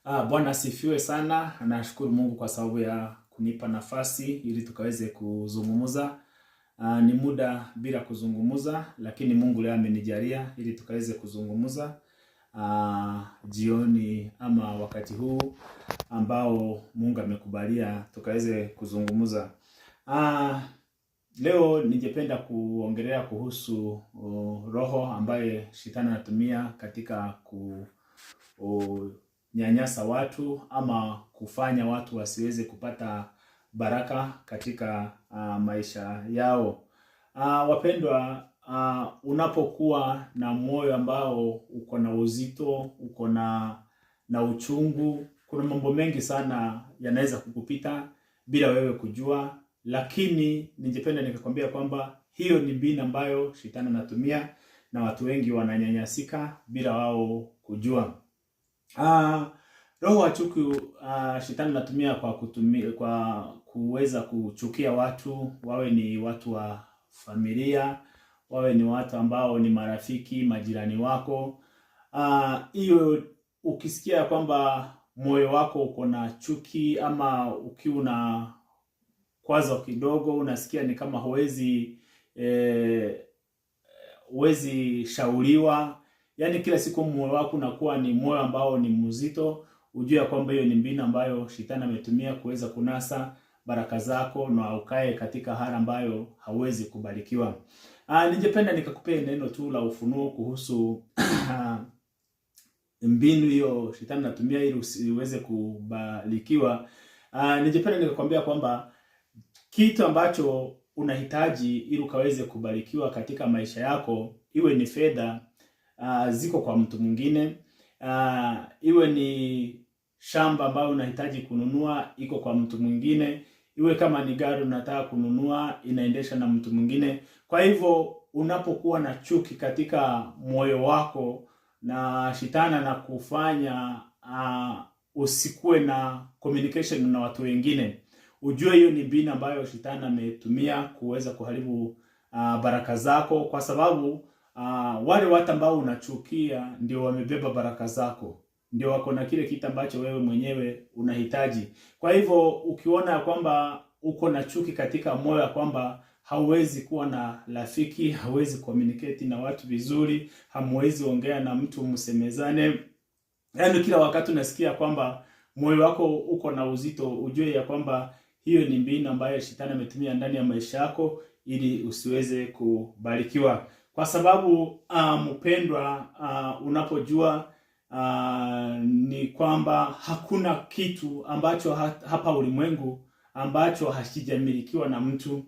Bwana asifiwe sana. Nashukuru Mungu kwa sababu ya kunipa nafasi ili tukaweze kuzungumza. Ni muda bila kuzungumza, lakini Mungu leo amenijalia ili tukaweze kuzungumza jioni ama wakati huu ambao Mungu amekubalia tukaweze kuzungumza. Leo ningependa kuongelea kuhusu roho ambaye shetani anatumia katika nyanyasa watu ama kufanya watu wasiweze kupata baraka katika maisha yao. Wapendwa, unapokuwa na moyo ambao uko na uzito, uko na uchungu, kuna mambo mengi sana yanaweza kukupita bila wewe kujua, lakini ningependa nikakwambia kwamba hiyo ni mbinu ambayo shetani anatumia na watu wengi wananyanyasika bila wao kujua. Roho wa chuki shetani anatumia kwa kuweza kuchukia watu, wawe ni watu wa familia, wawe ni watu ambao ni marafiki, majirani wako. Hiyo ukisikia kwamba moyo wako uko na chuki ama ukiwa na kwazo kidogo, unasikia ni kama huwezi shauriwa, yani kila siku moyo wako unakuwa ni moyo ambao ni mzito, ujue kwamba hiyo ni mbinu ambayo shetani ametumia kuweza kunasa baraka zako na ukae katika hali ambayo hauwezi kubarikiwa. Ningependa nikakupea neno tu la ufunuo kuhusu mbinu hiyo shetani anatumia ili usiweze kubarikiwa. Ningependa nikakwambia kwamba kitu ambacho unahitaji ili ukaweze kubarikiwa katika maisha yako, iwe ni fedha, ziko kwa mtu mwingine, iwe ni shamba ambayo unahitaji kununua, iko kwa mtu mwingine, iwe kama ni gari unataka kununua, inaendesha na mtu mwingine. Kwa hivyo unapokuwa na chuki katika moyo wako na shetani na kufanya usikuwe na communication na watu wengine, ujue hiyo ni mbinu ambayo shetani ametumia kuweza kuharibu baraka zako, kwa sababu wale watu ambao unachukia ndio wamebeba baraka zako, ndio wako na kile kitu ambacho wewe mwenyewe unahitaji. Kwa hivyo ukiona kwamba uko na chuki katika moyo, kwamba hauwezi kuwa na rafiki, hauwezi communicate na watu vizuri, hamwezi ongea na mtu msemezane, yaani kila wakati unasikia kwamba moyo wako uko na uzito, ujue ya kwamba hiyo ni mbinu ambayo shetani ametumia ndani ya maisha yako ili usiweze kubarikiwa. Kwa sababu mpendwa, unapojua ni kwamba hakuna kitu ambacho hapa ulimwengu ambacho hasijamilikiwa na mtu.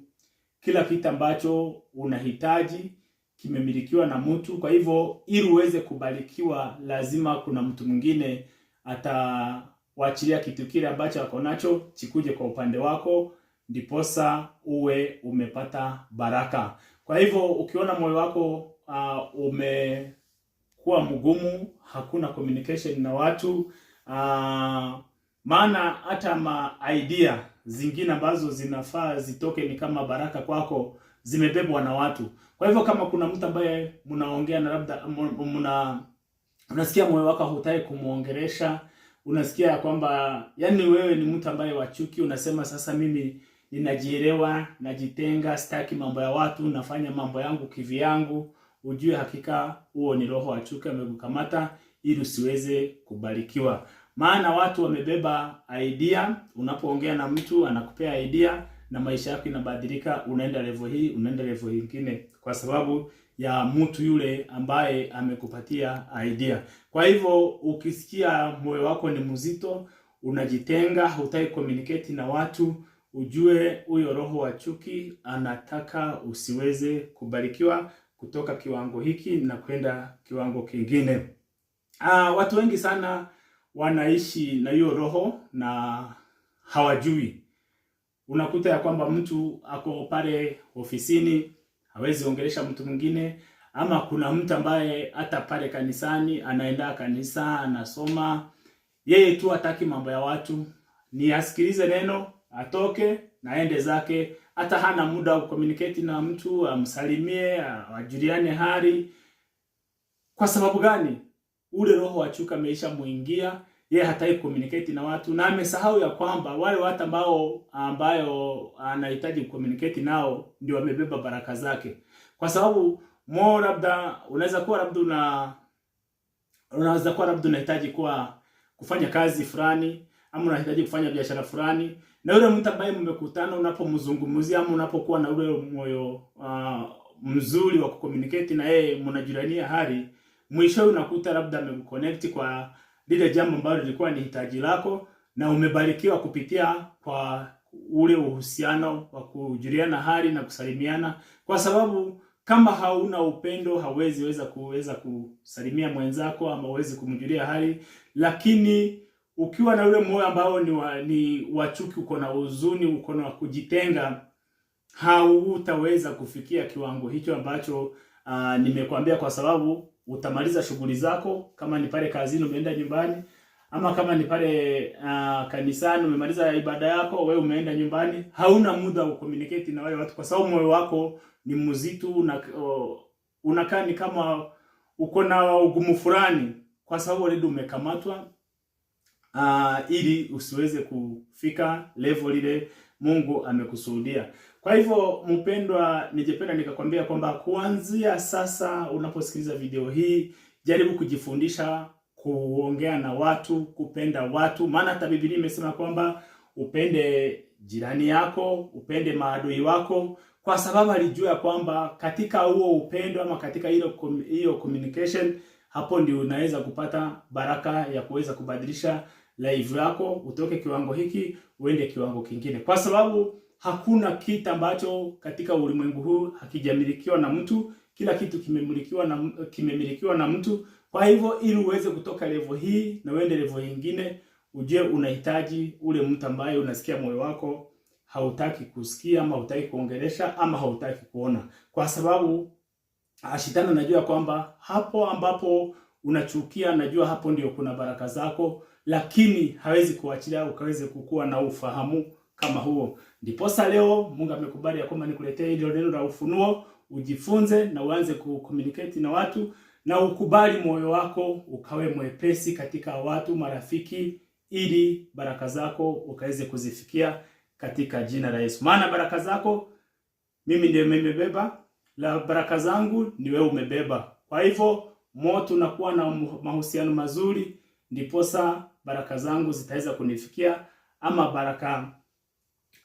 Kila kitu ambacho unahitaji kimemilikiwa na mtu. Kwa hivyo ili uweze kubarikiwa, lazima kuna mtu mwingine atawaachilia kitu kile ambacho ako nacho chikuje kwa upande wako, ndiposa uwe umepata baraka. Kwa hivyo ukiona moyo wako umekuwa mgumu, hakuna communication na watu, maana hata idea zingine ambazo zinafaa zitoke ni kama baraka kwako zimebebwa na watu. Kwa hivyo kama kuna mtu ambaye mnaongea na labda unasikia moyo wako hutaki kumuongelesha, unasikia kwamba yani wewe ni mtu ambaye wachuki, unasema sasa mimi ninajielewa, najitenga, sitaki mambo ya watu, nafanya mambo yangu kivyangu, ujue hakika huo ni roho wa chuki amekukamata ili usiweze kubarikiwa. Maana watu wamebeba idea, unapoongea na mtu anakupea idea na maisha yako inabadilika, unaenda level hii, unaenda level nyingine kwa sababu ya mtu yule ambaye amekupatia idea. Kwa hivyo ukisikia moyo wako ni mzito, unajitenga, hutaki communicate na watu, ujue huyo roho wa chuki anataka usiweze kubarikiwa kutoka kiwango hiki na kwenda kiwango kingine. Watu wengi sana wanaishi na hiyo roho na hawajui. Unakuta ya kwamba mtu ako pale ofisini, hawezi ongelesha mtu mwingine, ama kuna mtu ambaye hata pale kanisani anaenda kanisa, anasoma, yeye tu hataki mambo ya watu, ni asikilize neno, atoke na aende zake, hata hana muda wa communicate na mtu, amsalimie, wajuliane hali. Kwa sababu gani? Ule roho wa chuki ameisha muingia yeye hataki communicate na watu, na amesahau ya kwamba wale watu ambayo anahitaji communicate nao ndio wamebeba baraka zake. Kwa sababu labda unaweza kuwa labda unahitaji kufanya kazi fulani, ama unahitaji kufanya biashara fulani, na yule mtu ambaye mmekutana, unapomzungumzia ama unapokuwa na ule moyo mzuri wa kucommunicate na yeye, mnajirania hali, mwisho unakuta labda amekuconnect kwa lile jambo ambalo lilikuwa ni hitaji lako, na umebarikiwa kupitia kwa ule uhusiano wa kujuliana hali na kusalimiana. Kwa sababu kama hauna upendo, hauwezi kuweza kusalimia mwenzako ama uwezi kumjulia hali. Lakini ukiwa na ule moyo ambao ni wa chuki, uko na huzuni, uko na kujitenga, hautaweza kufikia kiwango hicho ambacho nimekwambia, kwa sababu utamaliza shughuli zako. Kama ni pale kazini umeenda nyumbani, ama kama ni pale kanisani umemaliza ibada yako, wewe umeenda nyumbani, hauna muda wa communicate na wale watu, kwa sababu moyo wako ni mzito, unakaa ni kama uko na ugumu fulani, kwa sababu already umekamatwa ili usiweze kufika level ile Mungu amekusudia. Kwa hivyo mpendwa, ningependa nikakwambia kwamba kuanzia sasa unaposikiliza video hii, jaribu kujifundisha kuongea na watu, kupenda watu. Maana hata Biblia imesema kwamba upende jirani yako, upende maadui wako, kwa sababu alijua kwamba katika huo upendo ama katika hiyo communication, hapo ndio unaweza kupata baraka ya kuweza kubadilisha life yako, utoke kiwango hiki uende kiwango kingine. Kwa sababu hakuna kitu ambacho katika ulimwengu huu hakijamilikiwa na mtu. Kila kitu kimemilikiwa na mtu. Kwa hivyo ili uweze kutoka level hii na uende level nyingine, ujue unahitaji ule mtu ambaye unasikia moyo wako hautaki kusikia, ama hautaki kuongelesha, ama hautaki kuona. Kwa sababu Shetani anajua kwamba hapo ambapo unachukia, anajua hapo ndio kuna baraka zako, lakini hawezi kuachilia ukaweze kukua na ufahamu kama huo. Ndiposa leo Mungu amekubali ya kwamba nikuletee hilo neno la ufunuo, ujifunze na uanze kucommunicate na watu, na ukubali moyo wako ukawe mwepesi katika watu, marafiki, ili baraka zako ukaweze kuzifikia katika jina la Yesu. Maana baraka zako mimi ndiye nimebeba, la baraka zangu ni wewe umebeba. Kwa hivyo moto unakuwa na mahusiano mazuri, ndiposa baraka zangu zitaweza kunifikia, ama baraka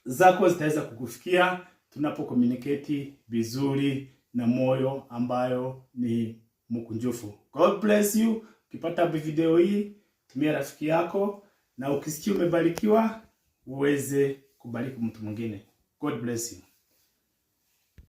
zako zitaweza kukufikia tunapo communicate vizuri na moyo ambayo ni mkunjufu. God bless you. Ukipata video hii, tumia rafiki yako, na ukisikia umebarikiwa uweze kubariki mtu mwingine. God bless you.